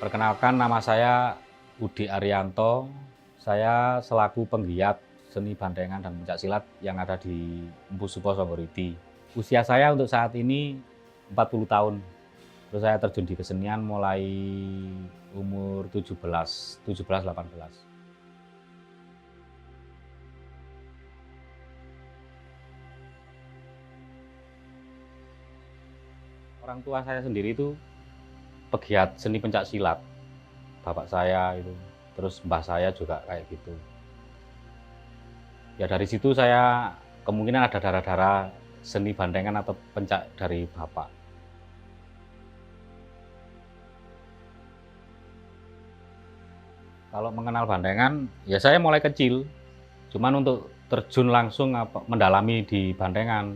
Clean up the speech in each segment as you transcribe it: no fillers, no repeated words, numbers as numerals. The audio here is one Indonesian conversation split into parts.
Perkenalkan, nama saya Budi Arianto. Saya selaku penggiat seni bandengan dan pencaksilat yang ada di Empu Supo Songgoridi. Usia saya untuk saat ini 40 tahun. Terus saya terjun di kesenian mulai umur 17-18. Orang tua saya sendiri itu pegiat seni pencaksilat. Bapak saya itu, terus mbah saya juga kayak gitu. Ya dari situ saya kemungkinan ada darah-darah seni bandengan atau pencak dari bapak. Kalau mengenal bandengan, ya saya mulai kecil. Cuman untuk terjun langsung mendalami di bandengan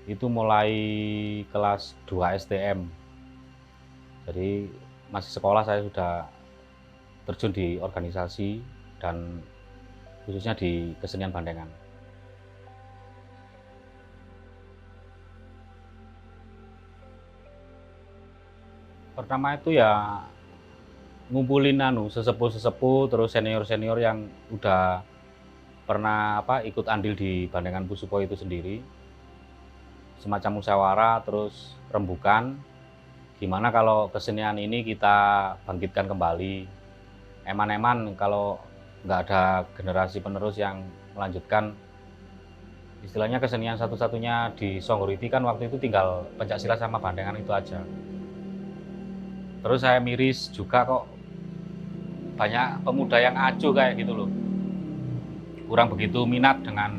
itu mulai kelas 2 STM. Jadi masih sekolah saya sudah terjun di organisasi dan khususnya di kesenian bandengan. Pertama itu ya ngumpulin sesepuh-sesepuh, terus senior-senior yang udah pernah ikut andil di bandengan Empu Supo itu sendiri. Semacam musyawarah, terus rembukan gimana kalau kesenian ini kita bangkitkan kembali. Eman-eman kalau nggak ada generasi penerus yang melanjutkan, istilahnya kesenian satu-satunya di Songgoridi kan waktu itu tinggal pencaksilat sama bandengan itu aja. Terus saya miris juga kok banyak pemuda yang acuh kayak gitu loh. Kurang begitu minat dengan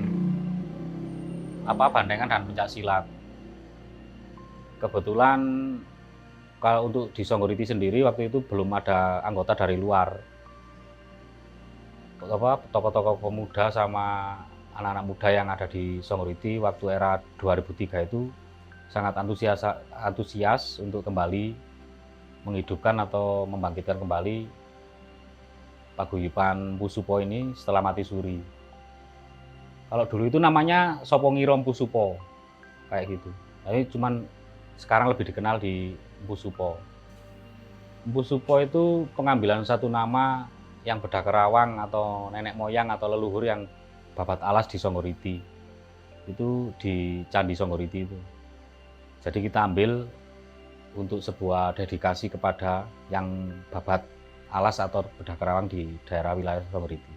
bandengan dan pencaksilat. Kebetulan kalau untuk di Songgoridi sendiri waktu itu belum ada anggota dari luar. Tokoh-tokoh pemuda sama anak-anak muda yang ada di Songgoridi waktu era 2003 itu sangat antusias untuk kembali menghidupkan atau membangkitkan kembali paguyuban Empu Supo ini setelah mati suri. Kalau dulu itu namanya Sopo Ngiro Empu Supo, kayak gitu. Tapi cuman sekarang lebih dikenal di Empu Supo. Empu Supo itu pengambilan satu nama yang Bedakerawang atau nenek moyang atau leluhur yang babat alas di Songgoridi. Itu di Candi Songgoridi itu. Jadi kita ambil untuk sebuah dedikasi kepada yang babat alas atau Bedakerawang di daerah wilayah Songgoridi.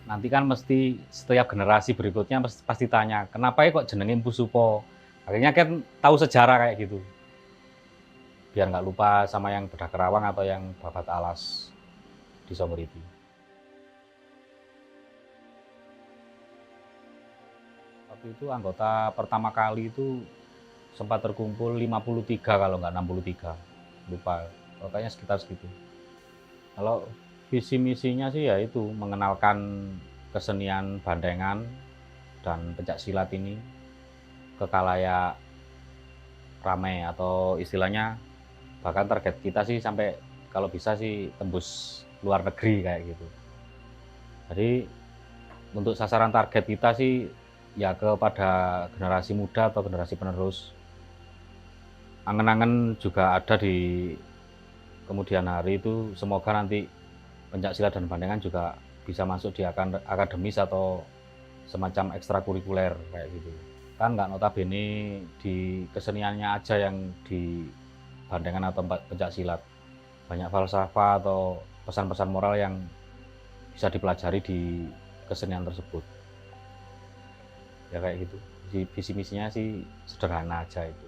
Nanti kan mesti setiap generasi berikutnya pasti tanya, kenapa ya kok jenenge Empu Supo? Akhirnya kan tahu sejarah kayak gitu. Biar nggak lupa sama yang Bedakerawang atau yang babat alas di Songgoridi. Waktu itu anggota pertama kali itu sempat terkumpul 53 kalau nggak 63. Lupa, pokoknya sekitar segitu. Kalau visi misinya sih ya itu mengenalkan kesenian bandengan dan pencaksilat ini ke khalayak ramai, atau istilahnya bahkan target kita sih sampai kalau bisa sih tembus luar negeri kayak gitu. Jadi untuk sasaran target kita sih ya kepada generasi muda atau generasi penerus. Angen-angen juga ada di kemudian hari itu, semoga nanti pencaksilat dan bandengan juga bisa masuk di akademis atau semacam ekstrakurikuler kayak gitu. Kan nggak notabene di keseniannya aja yang di bandengan atau pencaksilat. Banyak falsafah atau pesan-pesan moral yang bisa dipelajari di kesenian tersebut. Ya kayak gitu. Visi misinya sih sederhana aja itu.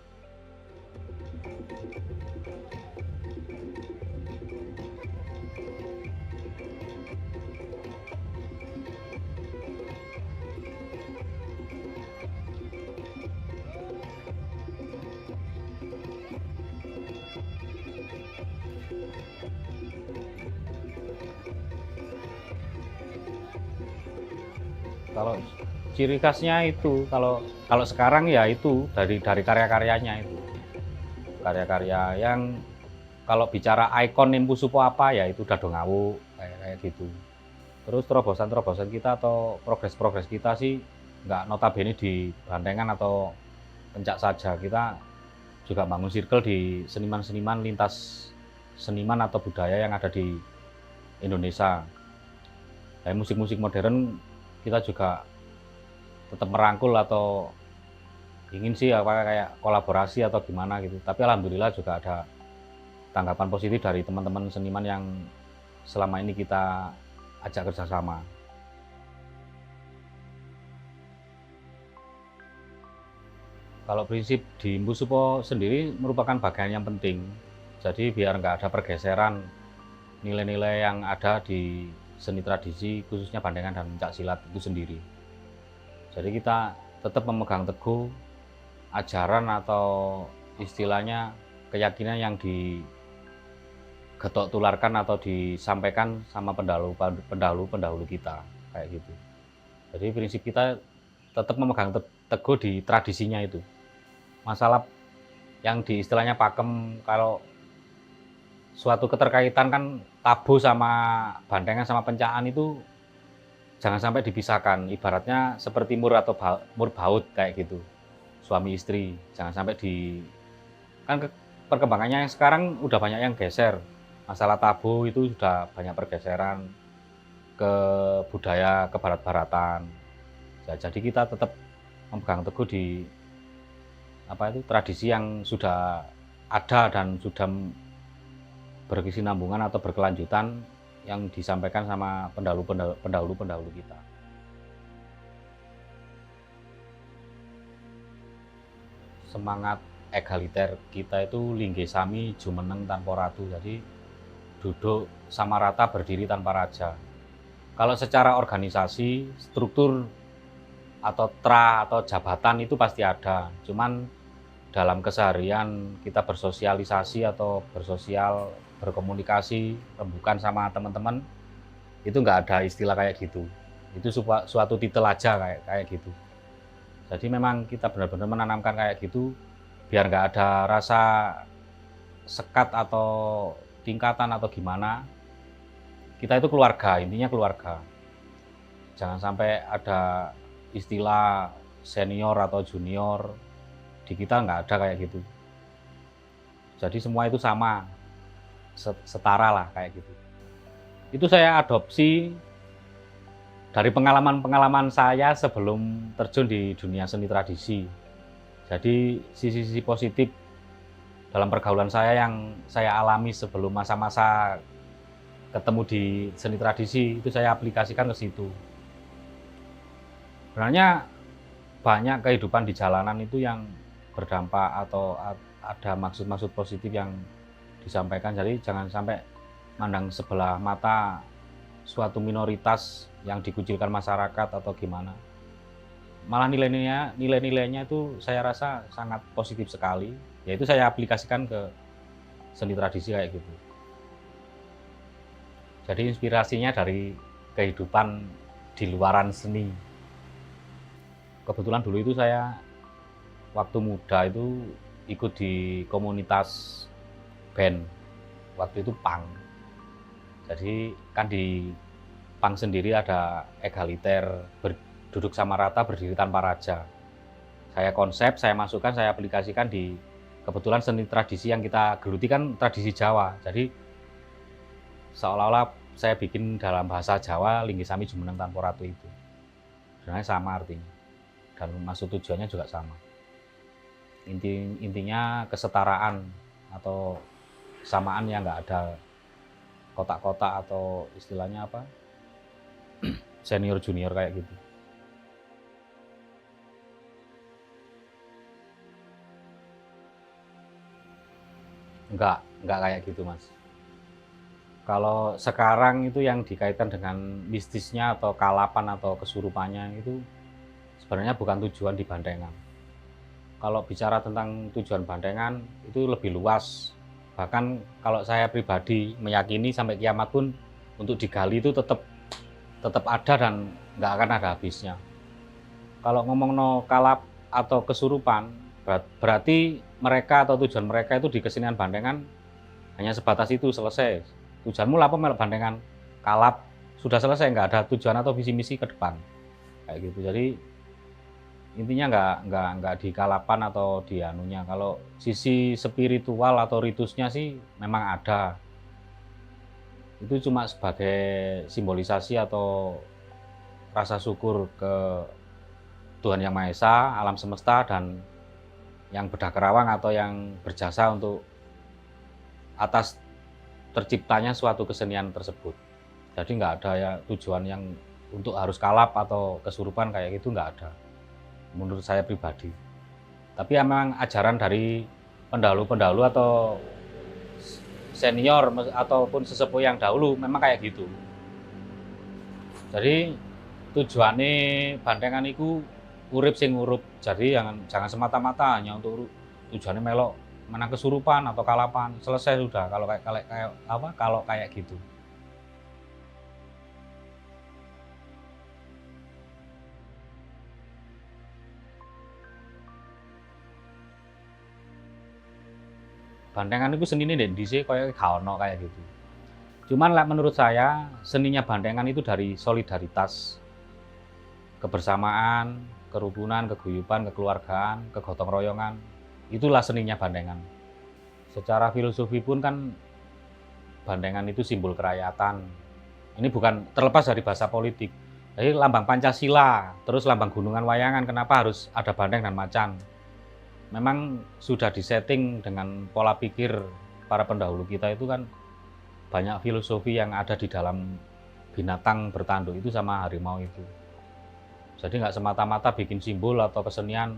Kalau ciri khasnya itu, kalau sekarang ya itu dari karya-karyanya itu. Karya-karya yang kalau bicara ikon Empu Supo apa ya itu Dado Ngawuk kayak gitu. Terus terobosan-terobosan kita atau progres-progres kita sih nggak notabene di bandengan atau pencak saja. Kita juga bangun circle di seniman-seniman lintas seniman atau budaya yang ada di Indonesia. Kayak musik-musik modern kita juga tetap merangkul atau ingin sih kayak kolaborasi atau gimana gitu. Tapi alhamdulillah juga ada tanggapan positif dari teman-teman seniman yang selama ini kita ajak kerjasama. Kalau prinsip di Mpu Supo sendiri merupakan bagian yang penting. Jadi biar nggak ada pergeseran nilai-nilai yang ada di seni tradisi, khususnya bandengan dan pencak silat itu sendiri. Jadi kita tetap memegang teguh ajaran atau istilahnya keyakinan yang digetok tularkan atau disampaikan sama pendahulu kita, kayak gitu. Jadi prinsip kita tetap memegang teguh di tradisinya itu. Masalah yang di istilahnya pakem, kalau suatu keterkaitan kan tabu sama bandengan sama pencaan itu jangan sampai dipisahkan. Ibaratnya seperti mur atau mur baut kayak gitu. Suami istri, jangan sampai kan perkembangannya yang sekarang udah banyak yang geser. Masalah tabu itu sudah banyak pergeseran ke budaya ke barat-baratan. Ya, jadi kita tetap memegang teguh di tradisi yang sudah ada dan sudah berkesinambungan atau berkelanjutan yang disampaikan sama pendahulu kita. Semangat egaliter kita itu linggih sami jumeneng tanpa ratu, jadi duduk sama rata berdiri tanpa raja. Kalau secara organisasi, struktur atau atau jabatan itu pasti ada, cuman dalam keseharian kita bersosialisasi atau berkomunikasi, rembukan sama teman-teman, itu nggak ada istilah kayak gitu. Itu suatu titel aja kayak gitu. Jadi memang kita benar-benar menanamkan kayak gitu, biar nggak ada rasa sekat atau tingkatan atau gimana. Kita itu keluarga, intinya keluarga. Jangan sampai ada istilah senior atau junior, di kita nggak ada kayak gitu. Jadi semua itu sama, setara lah kayak gitu. Itu saya adopsi dari pengalaman-pengalaman saya sebelum terjun di dunia seni tradisi. Jadi sisi-sisi positif dalam pergaulan saya yang saya alami sebelum masa-masa ketemu di seni tradisi itu saya aplikasikan ke situ. Sebenarnya banyak kehidupan di jalanan itu yang berdampak atau ada maksud-maksud positif yang disampaikan. Jadi jangan sampai mandang sebelah mata suatu minoritas yang dikucilkan masyarakat atau gimana. Malah nilai-nilainya itu saya rasa sangat positif sekali. Yaitu saya aplikasikan ke seni tradisi kayak gitu. Jadi inspirasinya dari kehidupan di luaran seni. Kebetulan dulu itu saya waktu muda itu ikut di komunitas band, waktu itu punk. Jadi kan di punk sendiri ada egaliter, duduk sama rata berdiri tanpa raja. Saya konsep, saya masukkan, saya aplikasikan di kebetulan seni tradisi yang kita geluti kan tradisi Jawa. Jadi seolah-olah saya bikin dalam bahasa Jawa linggih sami jumeneng tanpa ratu itu. Sebenarnya sama artinya. Dan maksud tujuannya juga sama. Intinya kesetaraan atau kesamaan yang nggak ada kotak-kotak atau istilahnya apa senior junior kayak gitu. Enggak kayak gitu Mas. Kalau sekarang itu yang dikaitkan dengan mistisnya atau kalapan atau kesurupannya itu sebenarnya bukan tujuan di bandengan. Kalau bicara tentang tujuan bandengan itu lebih luas. Bahkan kalau saya pribadi meyakini sampai kiamat pun untuk digali itu tetap ada dan nggak akan ada habisnya. Kalau ngomong no kalap atau kesurupan, berarti mereka atau tujuan mereka itu di kesenian bandengan hanya sebatas itu, selesai. Tujuanmu apa melok bandengan? Kalap, sudah selesai, nggak ada tujuan atau visi misi ke depan. Kayak gitu. Jadi intinya nggak di kalapan atau di anunya. Kalau sisi spiritual atau ritusnya sih memang ada. itu cuma sebagai simbolisasi atau rasa syukur ke Tuhan Yang Maha Esa, alam semesta, dan yang berdakerawang atau yang berjasa untuk atas terciptanya suatu kesenian tersebut. Jadi nggak ada ya tujuan yang untuk harus kalap atau kesurupan kayak gitu, nggak ada menurut saya pribadi. Tapi emang ajaran dari pendahulu-pendahulu atau senior ataupun sesepuh yang dahulu memang kayak gitu. Jadi tujuannya bandengan itu urip sing urup. Jadi jangan semata-mata hanya untuk tujuannya melok menang kesurupan atau kalapan. Selesai sudah kalau kayak gitu. Bandengan itu seni ini di sini kayak ono kayak gitu. Cuman menurut saya seninya bandengan itu dari solidaritas, kebersamaan, kerukunan, keguyuban, kekeluargaan, kegotong royongan. Itulah seninya bandengan. Secara filosofi pun kan bandengan itu simbol kerakyatan. Ini bukan terlepas dari bahasa politik. Jadi lambang Pancasila, terus lambang Gunungan Wayangan, kenapa harus ada bandeng dan macan? Memang sudah disetting dengan pola pikir para pendahulu kita itu kan banyak filosofi yang ada di dalam binatang bertanduk itu sama harimau itu. Jadi nggak semata-mata bikin simbol atau kesenian,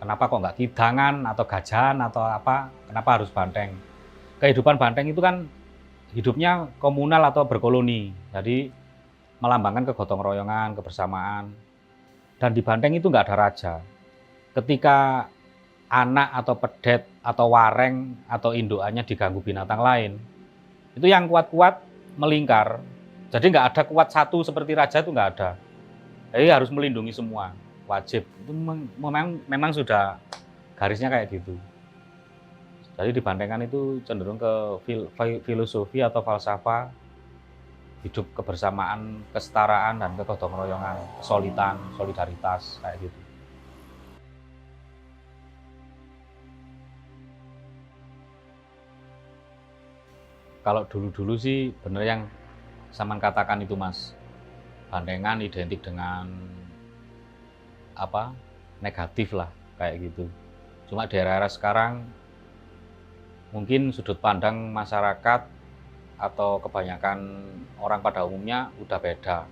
kenapa kok nggak kidangan atau gajahan atau apa, kenapa harus banteng. Kehidupan banteng itu kan hidupnya komunal atau berkoloni, jadi melambangkan kegotong royongan, kebersamaan. Dan di banteng itu nggak ada raja. Ketika anak atau pedet atau wareng atau indukannya diganggu binatang lain, itu yang kuat-kuat melingkar. Jadi nggak ada kuat satu seperti raja, itu nggak ada. Jadi harus melindungi semua, wajib. Itu memang sudah garisnya kayak gitu. Jadi di bandengan itu cenderung ke filosofi atau falsafah hidup kebersamaan, kesetaraan, dan kegotong royongan, kesulitan, solidaritas kayak gitu. Kalau dulu-dulu sih bener yang Saman katakan itu, Mas. Bandengan identik dengan apa? Negatif lah kayak gitu. Cuma di era-era sekarang mungkin sudut pandang masyarakat atau kebanyakan orang pada umumnya udah beda.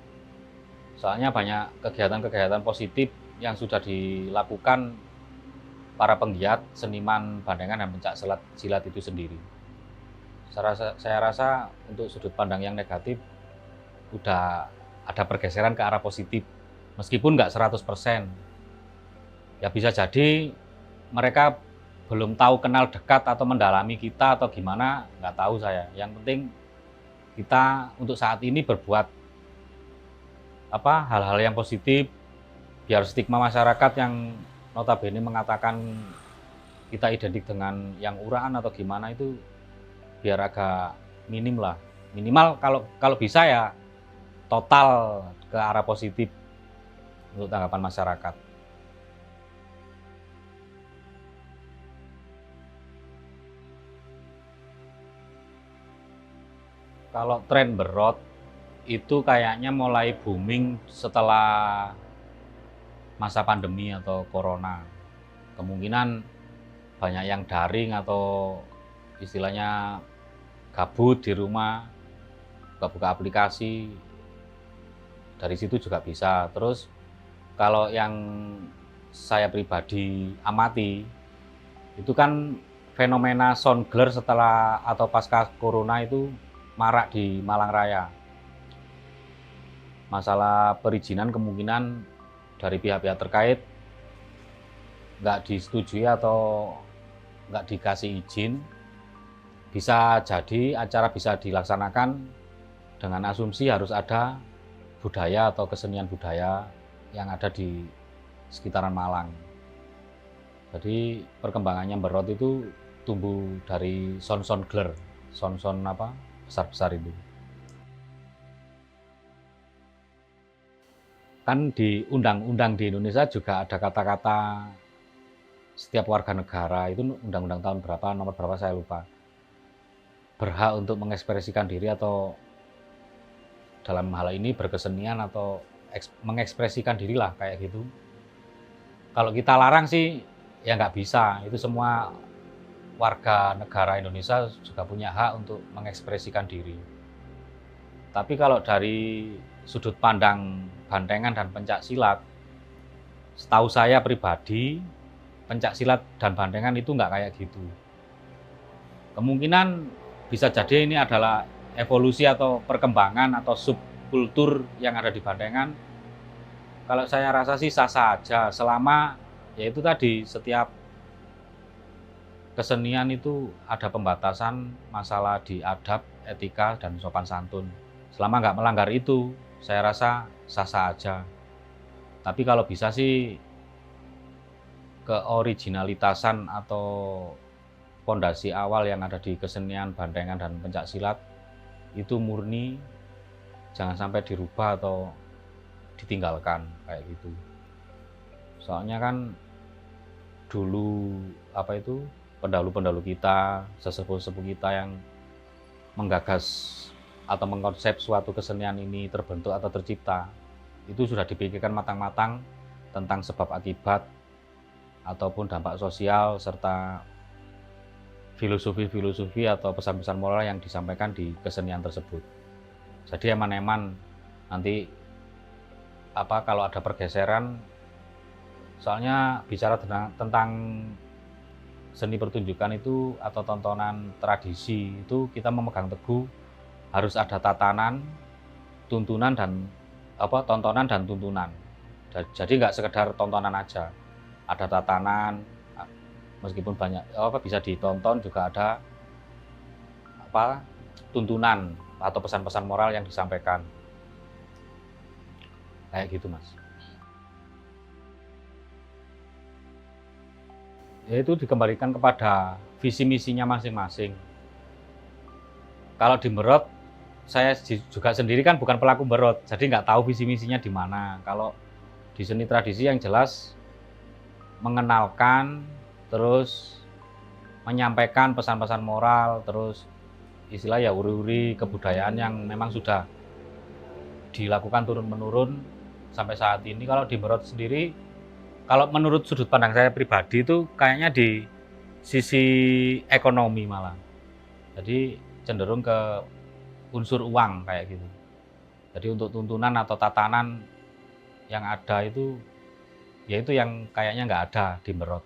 Soalnya banyak kegiatan-kegiatan positif yang sudah dilakukan para penggiat seniman bandengan dan pencak silat itu sendiri. Saya rasa untuk sudut pandang yang negatif udah ada pergeseran ke arah positif, meskipun nggak 100%. Ya bisa jadi mereka belum tahu kenal dekat atau mendalami kita atau gimana, nggak tahu saya. Yang penting kita untuk saat ini berbuat hal-hal yang positif, biar stigma masyarakat yang notabene mengatakan kita identik dengan yang uraan atau gimana itu biar agak minim lah. Minimal kalau bisa ya total ke arah positif untuk tanggapan masyarakat. Kalau tren berot itu kayaknya mulai booming setelah masa pandemi atau corona. Kemungkinan banyak yang daring atau istilahnya gabut di rumah, buka-buka aplikasi, dari situ juga bisa. Terus kalau yang saya pribadi amati, itu kan fenomena soundgler setelah atau pasca corona itu marak di Malang Raya. Masalah perizinan kemungkinan dari pihak-pihak terkait nggak disetujui atau nggak dikasih izin. Bisa jadi acara bisa dilaksanakan dengan asumsi harus ada budaya atau kesenian budaya yang ada di sekitaran Malang. Jadi perkembangannya berot itu tumbuh dari sound gler, sound besar-besar itu. Kan di undang-undang di Indonesia juga ada kata-kata setiap warga negara, itu undang-undang tahun berapa, nomor berapa saya lupa. berhak untuk mengekspresikan diri atau dalam hal ini berkesenian atau mengekspresikan diri lah kayak gitu. Kalau kita larang sih ya nggak bisa, itu semua warga negara Indonesia juga punya hak untuk mengekspresikan diri. Tapi kalau dari sudut pandang bantengan dan pencak silat, setahu saya pribadi, pencak silat dan bantengan itu nggak kayak gitu. Kemungkinan bisa jadi ini adalah evolusi atau perkembangan atau subkultur yang ada di bantengan. Kalau saya rasa sih sah-sah aja, selama ya itu tadi, setiap kesenian itu ada pembatasan masalah di adab, etika, dan sopan santun. Selama nggak melanggar itu, saya rasa sah-sah aja. Tapi kalau bisa sih keoriginalitasan atau pondasi awal yang ada di kesenian bantengan dan pencak silat itu murni, jangan sampai dirubah atau ditinggalkan kayak gitu. Soalnya kan dulu pendahulu-pendahulu kita, sesepuh-sepuh kita yang menggagas atau mengkonsep suatu kesenian ini terbentuk atau tercipta, itu sudah dipikirkan matang-matang tentang sebab akibat ataupun dampak sosial serta filosofi-filosofi atau pesan-pesan moral yang disampaikan di kesenian tersebut. Jadi eman-eman nanti kalau ada pergeseran, soalnya bicara tentang seni pertunjukan itu atau tontonan tradisi itu kita memegang teguh harus ada tatanan, tuntunan dan tontonan dan tuntunan. Jadi nggak sekedar tontonan aja, ada tatanan, meskipun banyak bisa ditonton juga ada tuntunan atau pesan-pesan moral yang disampaikan. Kayak gitu, Mas. Yaitu dikembalikan kepada visi misinya masing-masing. Kalau di Merot, saya juga sendiri kan bukan pelaku Merot, jadi nggak tahu visi misinya di mana. Kalau di seni tradisi yang jelas mengenalkan, terus menyampaikan pesan-pesan moral, terus istilah ya uri-uri kebudayaan yang memang sudah dilakukan turun-menurun sampai saat ini. Kalau di Merot sendiri, kalau menurut sudut pandang saya pribadi itu kayaknya di sisi ekonomi malah. Jadi cenderung ke unsur uang kayak gitu. Jadi untuk tuntunan atau tatanan yang ada itu, ya itu yang kayaknya nggak ada di Merot.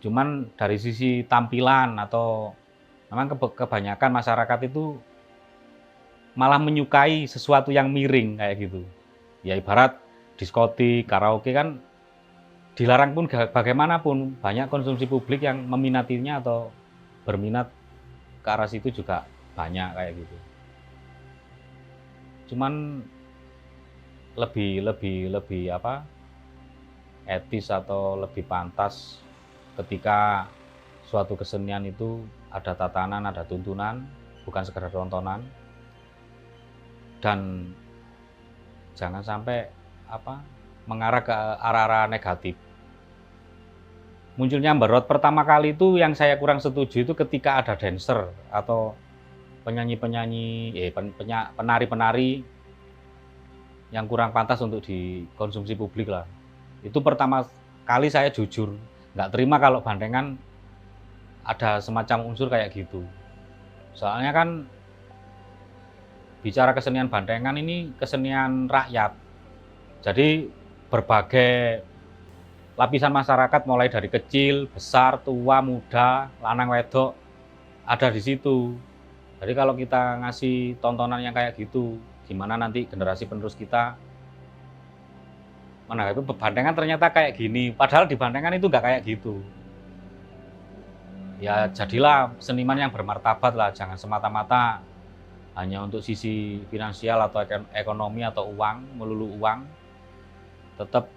Cuman dari sisi tampilan atau memang kebanyakan masyarakat itu malah menyukai sesuatu yang miring kayak gitu. Ya ibarat diskotik, karaoke kan dilarang pun bagaimanapun, banyak konsumsi publik yang meminatinya atau berminat ke arah situ juga banyak kayak gitu. Cuman lebih etis atau lebih pantas ketika suatu kesenian itu ada tatanan, ada tuntunan, bukan sekedar tontonan, dan jangan sampai mengarah ke arah-arah negatif. Munculnya Merot pertama kali itu yang saya kurang setuju itu ketika ada dancer atau penyanyi-penyanyi, penari-penari yang kurang pantas untuk dikonsumsi publik lah. Itu pertama kali saya jujur nggak terima kalau bantengan ada semacam unsur kayak gitu. Soalnya kan bicara kesenian bantengan ini kesenian rakyat. Jadi berbagai lapisan masyarakat mulai dari kecil, besar, tua, muda, lanang, wedok ada di situ. Jadi kalau kita ngasih tontonan yang kayak gitu, gimana nanti generasi penerus kita menanggapi bantengan ternyata kayak gini. Padahal di bantengan itu nggak kayak gitu. Ya jadilah seniman yang bermartabat lah, jangan semata-mata hanya untuk sisi finansial atau ekonomi atau uang, melulu uang. Tetap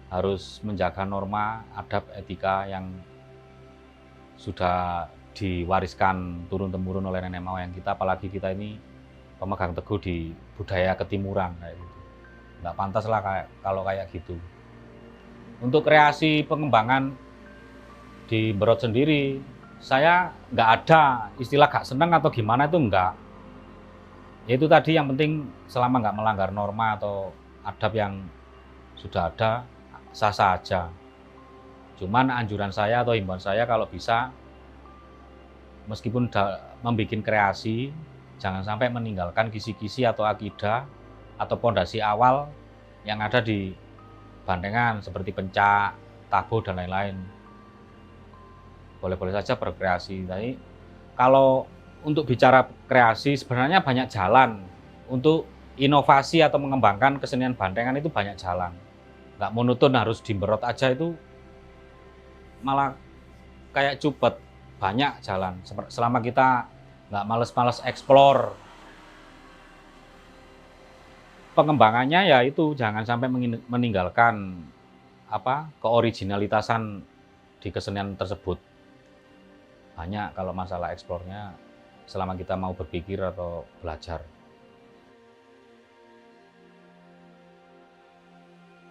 harus menjaga norma, adab, etika yang sudah diwariskan turun-temurun oleh nenek moyang kita, apalagi kita ini pemegang teguh di budaya ketimuran kayak gitu. Nggak pantas lah kalau kayak gitu. Untuk kreasi pengembangan di Merot sendiri, saya nggak ada istilah gak seneng atau gimana, itu enggak. Ya itu tadi, yang penting selama nggak melanggar norma atau adab yang sudah ada, sah-sah aja. Cuman anjuran saya atau himbauan saya, kalau bisa meskipun membuat kreasi, jangan sampai meninggalkan kisi-kisi atau akidah atau pondasi awal yang ada di bandengan seperti pencak, tabuh dan lain-lain. Boleh-boleh saja berkreasi. Tapi kalau untuk bicara kreasi, sebenarnya banyak jalan untuk inovasi atau mengembangkan kesenian bandengan, itu banyak jalan. Nggak monoton harus dimberot aja, itu malah kayak cupet. Banyak jalan selama kita nggak males-males eksplor. Pengembangannya ya itu, jangan sampai meninggalkan keoriginalitasan di kesenian tersebut. Banyak kalau masalah eksplornya, selama kita mau berpikir atau belajar.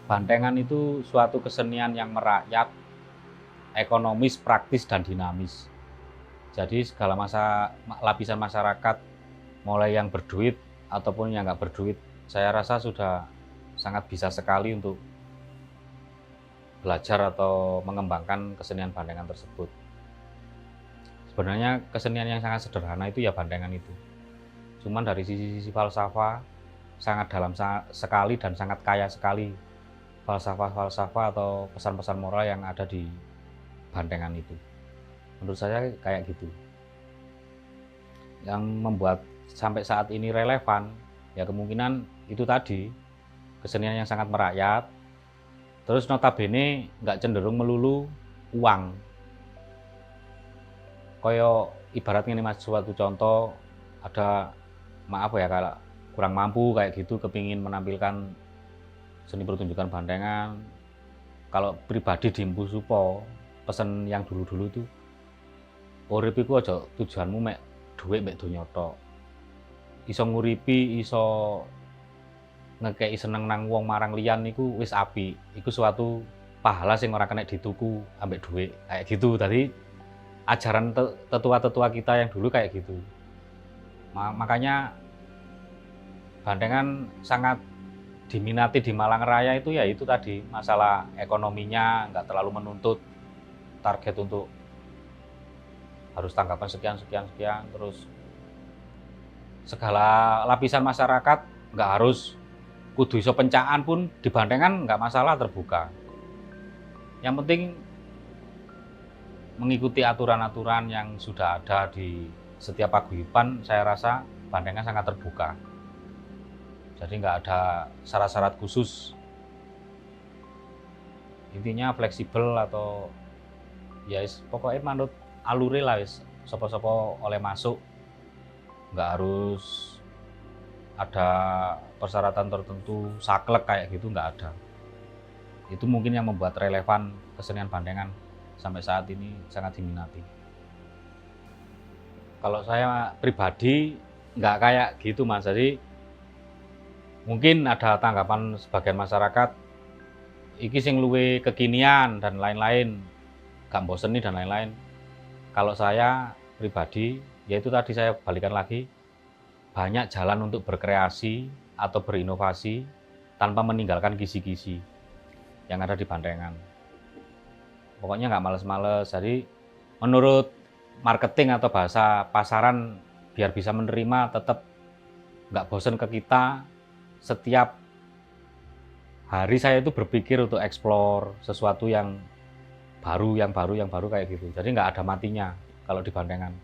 Bandengan itu suatu kesenian yang merakyat, ekonomis, praktis, dan dinamis. Jadi segala lapisan masyarakat, mulai yang berduit ataupun yang nggak berduit, saya rasa sudah sangat bisa sekali untuk belajar atau mengembangkan kesenian bandengan tersebut. Sebenarnya kesenian yang sangat sederhana itu ya bandengan itu. Cuman dari sisi falsafah sangat dalam sekali dan sangat kaya sekali falsafah atau pesan-pesan moral yang ada di bandengan itu. Menurut saya kayak gitu. Yang membuat sampai saat ini relevan, ya kemungkinan itu tadi, kesenian yang sangat merakyat, terus notabene nggak cenderung melulu uang. Koyo ibaratnya ini mas, suatu contoh, ada kalau kurang mampu kayak gitu, kepingin menampilkan seni pertunjukan bandengan. Kalau pribadi di Mpu Supo, pesen yang dulu-dulu itu, urip iku aja tujuanmu mek dhuwit mek donya tok. Iso nguripi, iso ngekei seneng nang wong marang liyan niku wis apik. Iku suatu pahala sing ora kena dituku ambek dhuwit. Kayak gitu. Tadi ajaran tetua-tetua kita yang dulu kayak gitu. Makanya bandengan sangat diminati di Malang Raya itu, ya itu tadi, masalah ekonominya nggak terlalu menuntut target untuk harus tanggapan sekian, terus segala lapisan masyarakat nggak harus kudu iso pencaan pun di bandengan nggak masalah, terbuka. Yang penting mengikuti aturan-aturan yang sudah ada di setiap paguyuban. Saya rasa bandengan sangat terbuka, jadi nggak ada syarat-syarat khusus. Intinya fleksibel, atau ya pokoknya manut alure lah, sopo-sopo oleh masuk, nggak harus ada persyaratan tertentu saklek kayak gitu, nggak ada. Itu mungkin yang membuat relevan kesenian bandengan sampai saat ini sangat diminati. Kalau saya pribadi nggak kayak gitu mas, jadi mungkin ada tanggapan sebagian masyarakat, iki sing luwe kekinian dan lain-lain, gak boseni dan lain-lain. Kalau saya pribadi, yaitu tadi saya balikan lagi, banyak jalan untuk berkreasi atau berinovasi tanpa meninggalkan kisi-kisi yang ada di bandengan. Pokoknya nggak males-males. Jadi menurut marketing atau bahasa pasaran, biar bisa menerima, tetap nggak bosen ke kita. Setiap hari saya itu berpikir untuk eksplor sesuatu yang baru kayak gitu. Jadi nggak ada matinya kalau di bandengan.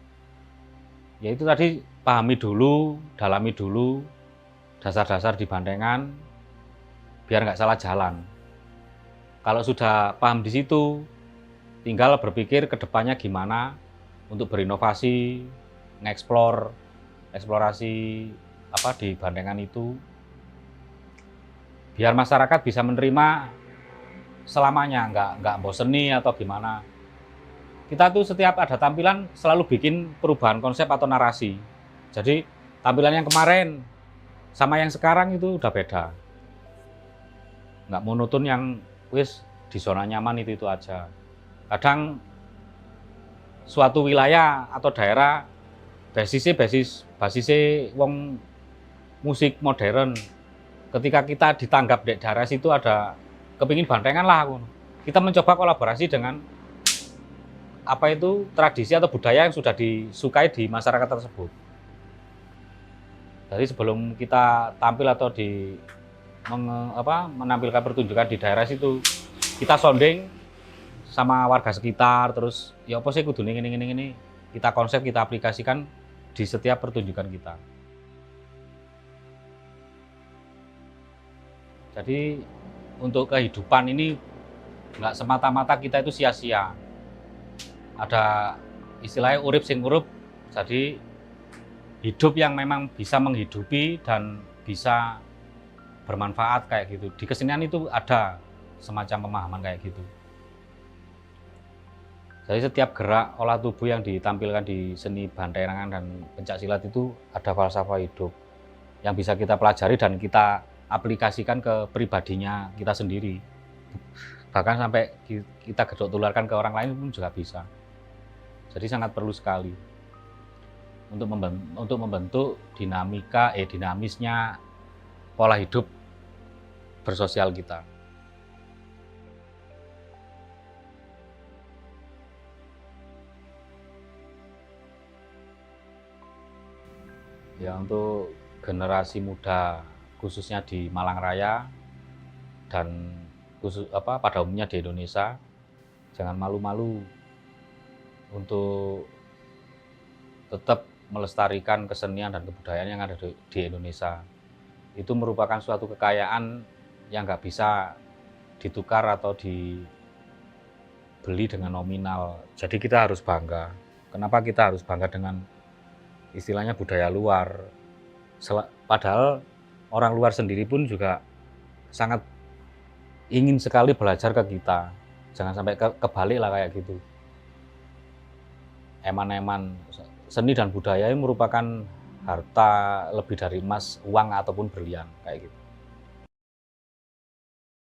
Ya itu tadi, pahami dulu, dalami dulu dasar-dasar di bandengan biar nggak salah jalan. Kalau sudah paham di situ, tinggal berpikir ke depannya gimana untuk berinovasi, eksplorasi di bandengan itu, biar masyarakat bisa menerima selamanya, nggak boseni atau gimana. Kita tuh setiap ada tampilan selalu bikin perubahan konsep atau narasi. Jadi tampilan yang kemarin sama yang sekarang itu udah beda. Nggak monoton yang wis di zona nyaman itu aja. Kadang suatu wilayah atau daerah basisnya wong musik modern. Ketika kita ditanggap di daerah situ ada kepingin bantengan lah, kita mencoba kolaborasi dengan apa itu tradisi atau budaya yang sudah disukai di masyarakat tersebut. Jadi sebelum kita tampil atau menampilkan pertunjukan di daerah situ, kita sounding sama warga sekitar, terus ya apa sih kudu ini, kita konsep, kita aplikasikan di setiap pertunjukan kita. Jadi untuk kehidupan ini nggak semata-mata kita itu sia-sia. Ada istilahnya urip sing urup, jadi hidup yang memang bisa menghidupi dan bisa bermanfaat kayak gitu. Di kesenian itu ada semacam pemahaman kayak gitu. Jadi setiap gerak olah tubuh yang ditampilkan di seni banterangan dan pencaksilat itu ada falsafah hidup yang bisa kita pelajari dan kita aplikasikan ke pribadinya kita sendiri. Bahkan sampai kita gedok tularkan ke orang lain pun juga bisa. Jadi sangat perlu sekali untuk membentuk dinamisnya pola hidup bersosial kita. Ya, untuk generasi muda khususnya di Malang Raya dan pada umumnya di Indonesia, jangan malu-malu untuk tetap melestarikan kesenian dan kebudayaan yang ada di Indonesia. Itu merupakan suatu kekayaan yang nggak bisa ditukar atau dibeli dengan nominal. Jadi kita harus bangga. Kenapa kita harus bangga dengan istilahnya budaya luar? Padahal orang luar sendiri pun juga sangat ingin sekali belajar ke kita. Jangan sampai kebalik lah kayak gitu. Eman-eman seni dan budaya ini merupakan harta lebih dari emas, uang ataupun berlian kayak gitu.